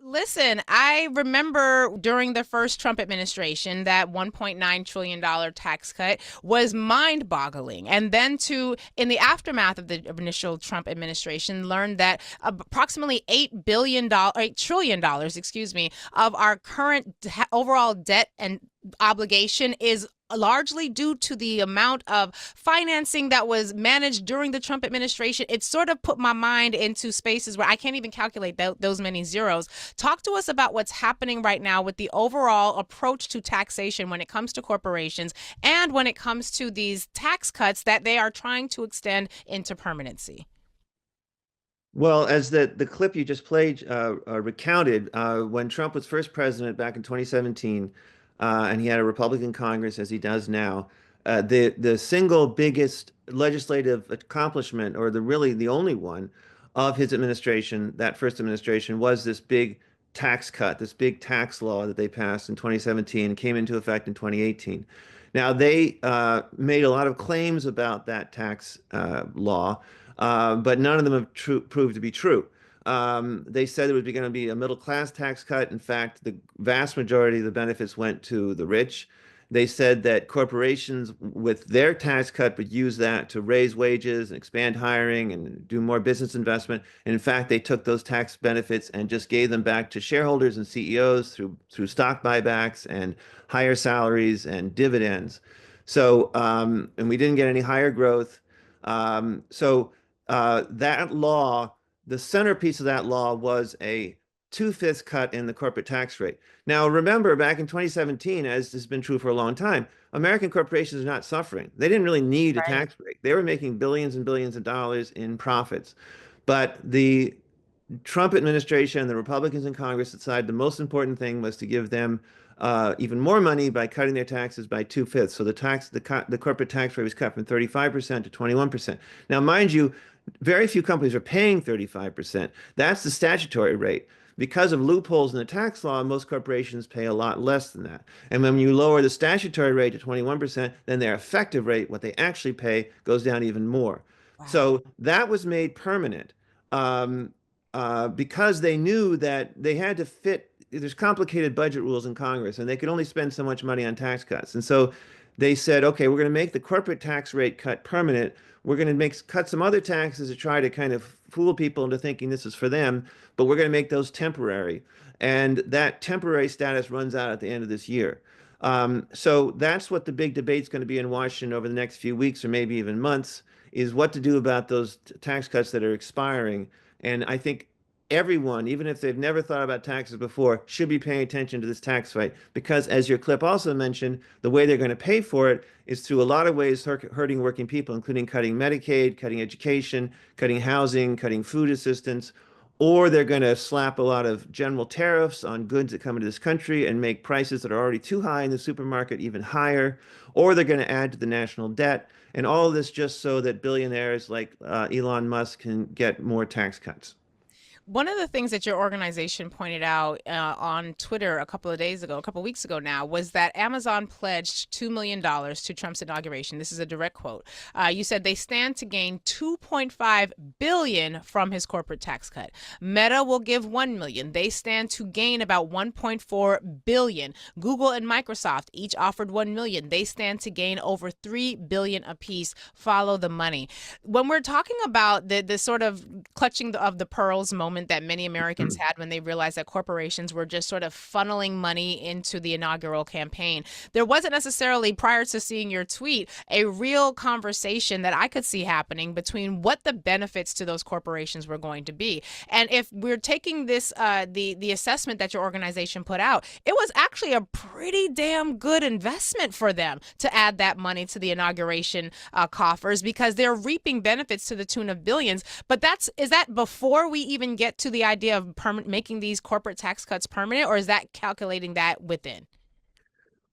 Listen, I remember during the first Trump administration that $1.9 trillion tax cut was mind boggling. And then in the aftermath of the initial Trump administration, learned that approximately $8 trillion, excuse me, of our current overall debt and obligation is largely due to the amount of financing that was managed during the Trump administration. It sort of put my mind into spaces where I can't even calculate those many zeros. Talk to us about what's happening right now with the overall approach to taxation when it comes to corporations and when it comes to these tax cuts that they are trying to extend into permanency. Well, as the clip you just played recounted, when Trump was first president back in 2017, and he had a Republican Congress as he does now, the single biggest legislative accomplishment, or really the only one of his administration, that first administration, was this big tax cut, this big tax law that they passed in 2017 and came into effect in 2018. Now, they made a lot of claims about that tax law, but none of them have proved to be true. They said it was going to be a middle class tax cut. In fact, the vast majority of the benefits went to the rich. They said that corporations with their tax cut would use that to raise wages and expand hiring and do more business investment. And in fact, they took those tax benefits and just gave them back to shareholders and CEOs through stock buybacks and higher salaries and dividends. So, and we didn't get any higher growth. That law, the centerpiece of that law was a two-fifths cut in the corporate tax rate. Now, remember, back in 2017, as has been true for a long time, American corporations are not suffering. They didn't really need a Right. tax break. They were making billions and billions of dollars in profits. But the Trump administration and the Republicans in Congress decided the most important thing was to give them even more money by cutting their taxes by two-fifths. So the corporate tax rate was cut from 35% to 21%. Now, mind you, very few companies are paying 35%. That's the statutory rate. Because of loopholes in the tax law, most corporations pay a lot less than that. And when you lower the statutory rate to 21%, then their effective rate, what they actually pay, goes down even more. Wow. So that was made permanent. Um, because they knew that they had to fit, there's complicated budget rules in Congress, and they could only spend so much money on tax cuts. And so they said, okay, we're going to make the corporate tax rate cut permanent. We're going to cut some other taxes to try to kind of fool people into thinking this is for them, but we're going to make those temporary. And that temporary status runs out at the end of this year. So that's what the big debate's going to be in Washington over the next few weeks or maybe even months, is what to do about those tax cuts that are expiring. And I think everyone, even if they've never thought about taxes before, should be paying attention to this tax fight because, as your clip also mentioned, the way they're going to pay for it is through a lot of ways hurting working people, including cutting Medicaid, cutting education, cutting housing, cutting food assistance, or they're going to slap a lot of general tariffs on goods that come into this country and make prices that are already too high in the supermarket even higher, or they're going to add to the national debt. And all of this just so that billionaires like Elon Musk can get more tax cuts. One of the things that your organization pointed out on Twitter a couple of days ago, a couple of weeks ago now, was that Amazon pledged $2 million to Trump's inauguration. This is a direct quote. You said they stand to gain 2.5 billion from his corporate tax cut. Meta will give 1 million. They stand to gain about 1.4 billion. Google and Microsoft each offered 1 million. They stand to gain over 3 billion apiece. Follow the money. When we're talking about the sort of clutching of the pearls moment that many Americans had when they realized that corporations were just sort of funneling money into the inaugural campaign. There wasn't necessarily, prior to seeing your tweet, a real conversation that I could see happening between what the benefits to those corporations were going to be. And if we're taking this, the assessment that your organization put out, it was actually a pretty damn good investment for them to add that money to the inauguration coffers because they're reaping benefits to the tune of billions. But is that before we even get to the idea of making these corporate tax cuts permanent, or is that calculating that within?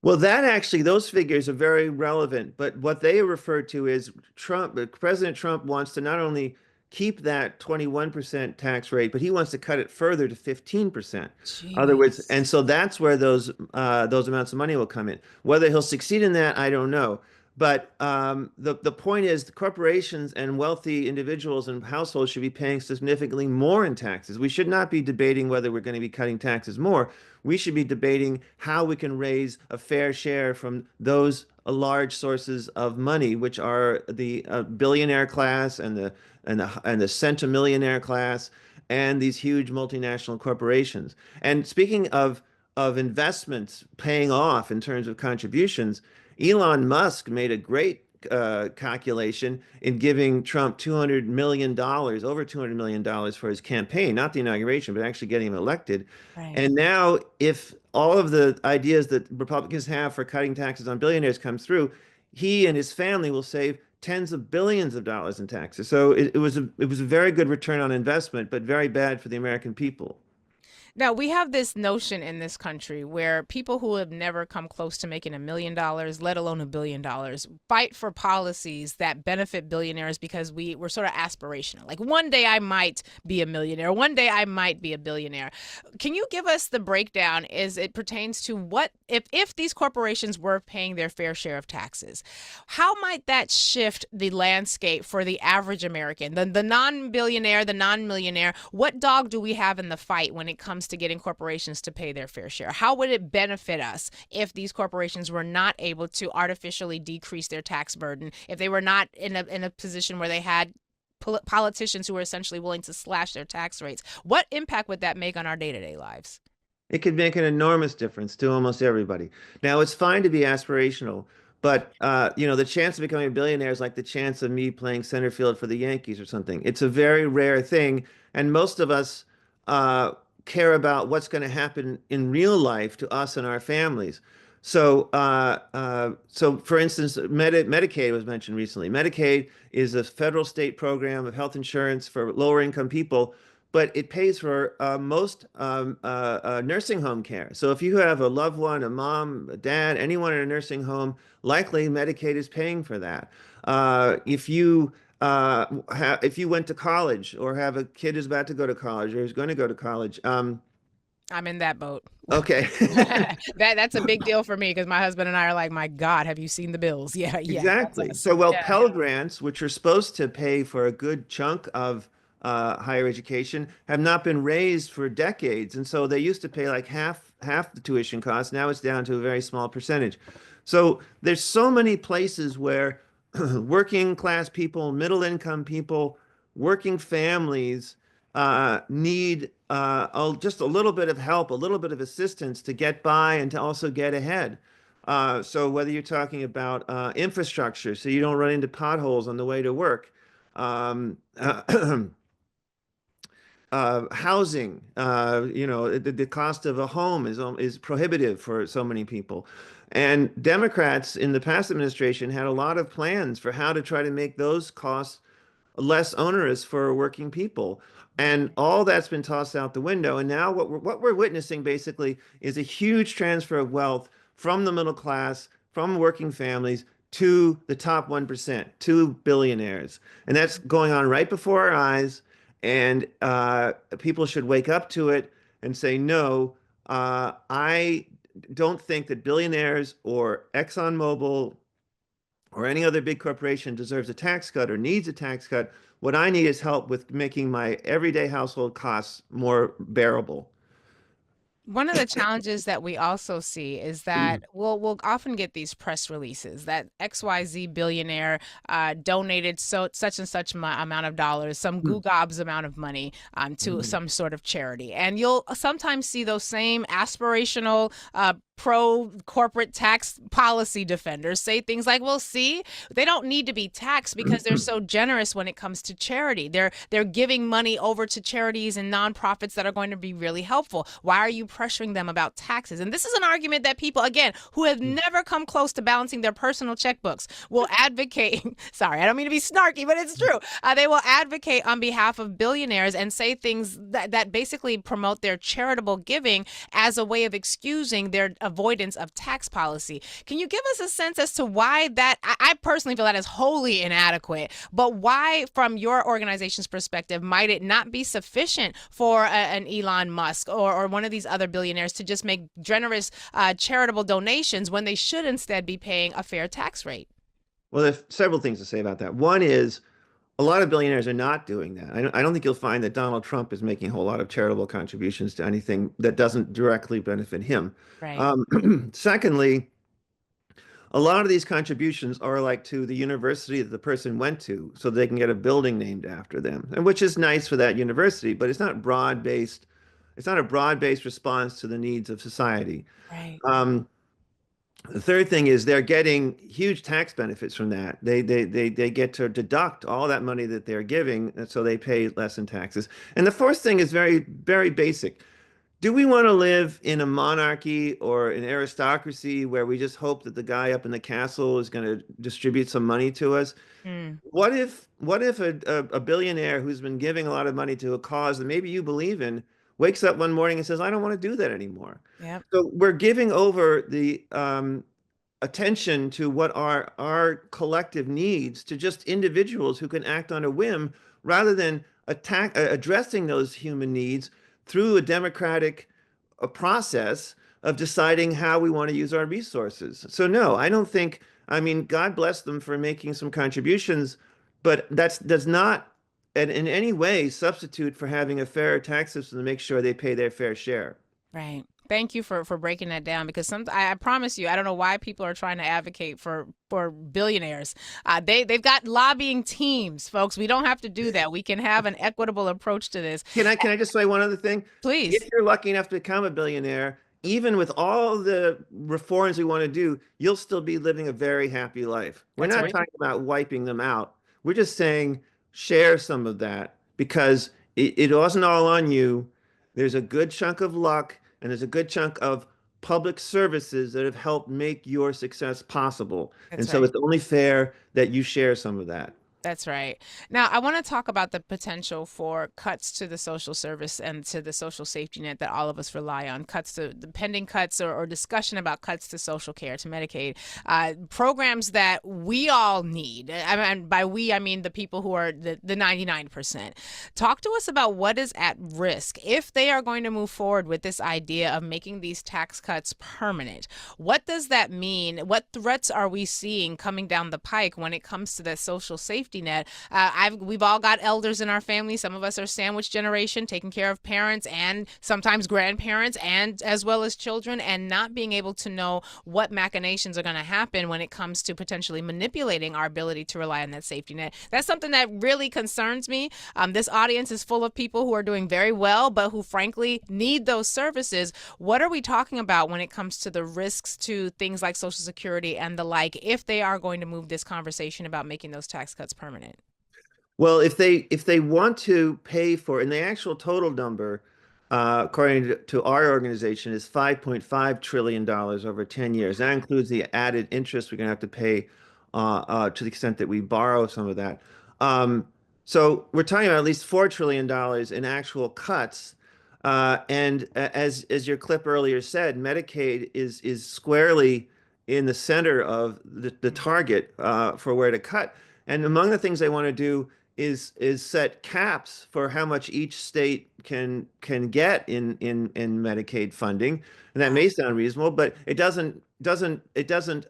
Well, that actually, those figures are very relevant. But what they refer to is President Trump wants to not only keep that 21% tax rate, but he wants to cut it further to 15%. In other words, Jeez. and so that's where those amounts of money will come in. Whether he'll succeed in that, I don't know. But the point is, the corporations and wealthy individuals and households should be paying significantly more in taxes. We should not be debating whether we're going to be cutting taxes more. We should be debating how we can raise a fair share from those large sources of money, which are the billionaire class and the centimillionaire class and these huge multinational corporations. And speaking of investments paying off in terms of contributions, Elon Musk made a great calculation in giving Trump $200 million, over $200 million for his campaign, not the inauguration, but actually getting him elected. Right. And now, if all of the ideas that Republicans have for cutting taxes on billionaires comes through, he and his family will save tens of billions of dollars in taxes. So it was a very good return on investment, but very bad for the American people. Now, we have this notion in this country where people who have never come close to making $1 million, let alone $1 billion, fight for policies that benefit billionaires because we're sort of aspirational. Like one day I might be a millionaire, one day I might be a billionaire. Can you give us the breakdown as it pertains to what if these corporations were paying their fair share of taxes? How might that shift the landscape for the average American, the non-billionaire, the non-millionaire? What dog do we have in the fight when it comes to getting corporations to pay their fair share? How would it benefit us if these corporations were not able to artificially decrease their tax burden, if they were not in a position where they had politicians who were essentially willing to slash their tax rates? What impact would that make on our day-to-day lives? It could make an enormous difference to almost everybody. Now, it's fine to be aspirational, but the chance of becoming a billionaire is like the chance of me playing center field for the Yankees or something. It's a very rare thing, and most of us uh, care about what's going to happen in real life to us and our families. So for instance, Medicaid was mentioned recently. Medicaid is a federal state program of health insurance for lower income people, but it pays for most nursing home care. So if you have a loved one, a mom, a dad, anyone in a nursing home, likely Medicaid is paying for that. If you went to college or have a kid who's about to go to college or who's going to go to college, I'm in that boat. okay. That's a big deal for me because my husband and I are like, my God, have you seen the bills? Yeah, yeah, that's Exactly. us. So, well, Yeah. Pell Grants, which are supposed to pay for a good chunk of higher education, have not been raised for decades, and so they used to pay like half the tuition cost. Now it's down to a very small percentage. So there's so many places where working class people, middle income people, working families need just a little bit of help, a little bit of assistance to get by and to also get ahead. So whether you're talking about infrastructure, so you don't run into potholes on the way to work, um, housing, the cost of a home is prohibitive for so many people. And Democrats in the past administration had a lot of plans for how to try to make those costs less onerous for working people. And all that's been tossed out the window. And now what we're witnessing basically is a huge transfer of wealth from the middle class, from working families to the top 1%, to billionaires. And that's going on right before our eyes. And people should wake up to it and say, no, I don't think that billionaires or ExxonMobil or any other big corporation deserves a tax cut or needs a tax cut. What I need is help with making my everyday household costs more bearable. One of the challenges that we also see is that we'll often get these press releases that XYZ billionaire donated such and such amount of dollars, some goo gobs amount of money to some sort of charity. And you'll sometimes see those same aspirational pro corporate tax policy defenders say things like, well, see, they don't need to be taxed because they're so generous when it comes to charity. They're giving money over to charities and nonprofits that are going to be really helpful. Why are you pressuring them about taxes? And this is an argument that people, again, who have never come close to balancing their personal checkbooks will advocate. Sorry, I don't mean to be snarky, but it's true. They will advocate on behalf of billionaires and say things that basically promote their charitable giving as a way of excusing their avoidance of tax policy. Can you give us a sense as to why that? I personally feel that is wholly inadequate, but why, from your organization's perspective, might it not be sufficient for an Elon Musk or one of these other billionaires to just make generous charitable donations when they should instead be paying a fair tax rate? Well, there's several things to say about that. One is a lot of billionaires are not doing that. I don't think you'll find that Donald Trump is making a whole lot of charitable contributions to anything that doesn't directly benefit him. Right. Secondly, a lot of these contributions are like to the university that the person went to, so they can get a building named after them, and which is nice for that university, but it's not broad-based. It's not a broad-based response to the needs of society. Right. Um, the third thing is they're getting huge tax benefits from that. They get to deduct all that money that they're giving, and so they pay less in taxes. And the fourth thing is very basic. Do we want to live in a monarchy or an aristocracy where we just hope that the guy up in the castle is going to distribute some money to us? Mm. What if a billionaire who's been giving a lot of money to a cause that maybe you believe in wakes up one morning and says, I don't want to do that anymore? Yep. So we're giving over the attention to what are our collective needs to just individuals who can act on a whim rather than addressing those human needs through a democratic process of deciding how we want to use our resources. So no, I don't think, I mean, God bless them for making some contributions, but that does not in any way substitute for having a fair tax system to make sure they pay their fair share. Right. Thank you for breaking that down because I promise you I don't know why people are trying to advocate for billionaires. They've got lobbying teams, folks. We don't have to do that. We can have an equitable approach to this. Can I just say one other thing? If Please. you're lucky enough to become a billionaire, even with all the reforms we want to do, you'll still be living a very happy life. We're That's not right. talking about wiping them out. We're just saying share some of that because it wasn't all on you. There's a good chunk of luck and there's a good chunk of public services that have helped make your success possible. And That's so right. it's only fair that you share some of that. That's right. Now, I want to talk about the potential for cuts to the social service and to the social safety net that all of us rely on, cuts to the pending cuts or discussion about cuts to social care, to Medicaid, programs that we all need. I mean, by we, I mean the people who are the 99%. Talk to us about what is at risk if they are going to move forward with this idea of making these tax cuts permanent. What does that mean? What threats are we seeing coming down the pike when it comes to that social safety net? We've all got elders in our family. Some of us are sandwich generation, taking care of parents and sometimes grandparents, and as well as children, and not being able to know what machinations are going to happen when it comes to potentially manipulating our ability to rely on that safety net. That's something that really concerns me. This audience is full of people who are doing very well, but who frankly need those services. What are we talking about when it comes to the risks to things like Social Security and the like, if they are going to move this conversation about making those tax cuts permanent? Well, if they want to pay for, and the actual total number, according to our organization, is $5.5 trillion over 10 years. That includes the added interest we're going to have to pay to the extent that we borrow some of that. Um, so we're talking about at least $4 trillion in actual cuts. And as your clip earlier said, Medicaid is squarely in the center of the target for where to cut. And among the things they want to do is set caps for how much each state can get in Medicaid funding, and that may Wow. sound reasonable, but it doesn't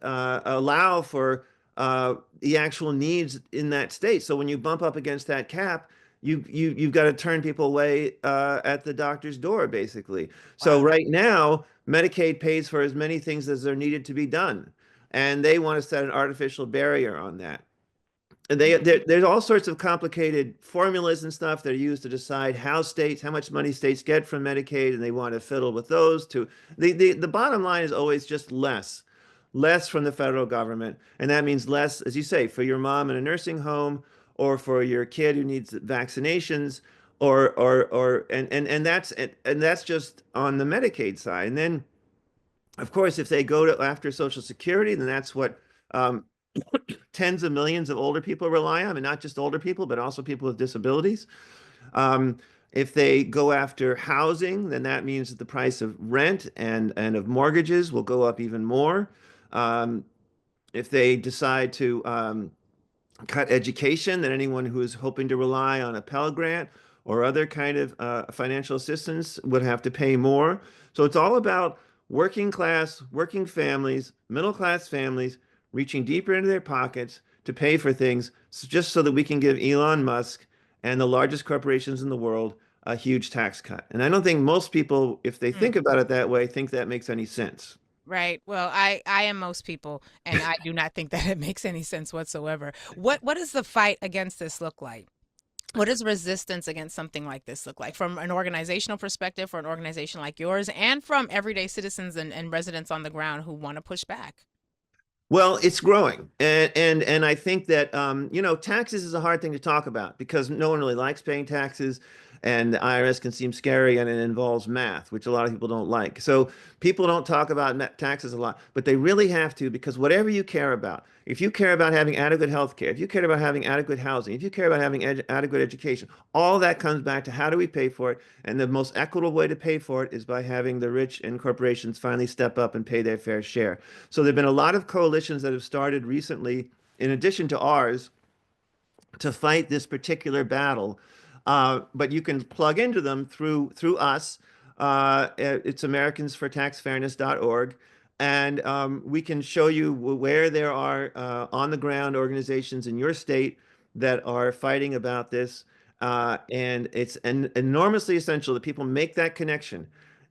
allow for the actual needs in that state. So when you bump up against that cap, you've got to turn people away at the doctor's door, basically. So Wow. right now, Medicaid pays for as many things as are needed to be done, and they want to set an artificial barrier on that. And there's all sorts of complicated formulas and stuff that are used to decide how much money states get from Medicaid, and they want to fiddle with those too. The bottom line is always just less from the federal government, and that means less, as you say, for your mom in a nursing home, or for your kid who needs vaccinations, and that's just on the Medicaid side. And then, of course, if they go to after Social Security, then that's what um, tens of millions of older people rely on, and not just older people, but also people with disabilities. Um, if they go after housing, then that means that the price of rent and of mortgages will go up even more. Um, if they decide to cut education, then anyone who is hoping to rely on a Pell Grant or other kind of financial assistance would have to pay more. So it's all about working class, working families, middle class families reaching deeper into their pockets to pay for things just so that we can give Elon Musk and the largest corporations in the world a huge tax cut. And I don't think most people, if they think Mm. about it that way, think that makes any sense. Right. Well, I am most people, and I do not think that it makes any sense whatsoever. What does the fight against this look like? What does resistance against something like this look like from an organizational perspective for an organization like yours and from everyday citizens and residents on the ground who want to push back? Well, it's growing, and I think that taxes is a hard thing to talk about because no one really likes paying taxes, and the IRS can seem scary, and it involves math, which a lot of people don't like. So people don't talk about taxes a lot, but they really have to because whatever you care about, if you care about having adequate health care, if you care about having adequate housing, if you care about having adequate education, all that comes back to how do we pay for it, and the most equitable way to pay for it is by having the rich and corporations finally step up and pay their fair share. So there have been a lot of coalitions that have started recently, in addition to ours, to fight this particular battle. But you can plug into them through us. It's AmericansForTaxFairness.org, and we can show you where there are on the ground organizations in your state that are fighting about this. And it's enormously essential that people make that connection.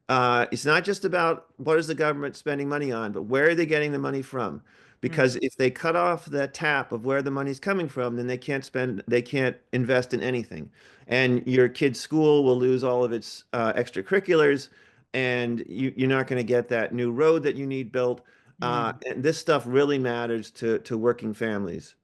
It's not just about what is the government spending money on, but where are they getting the money from? Because Mm, if they cut off the tap of where the money's coming from, then they can't invest in anything. And your kid's school will lose all of its extracurriculars, and you're not going to get that new road that you need built. mm. And this stuff really matters to working families.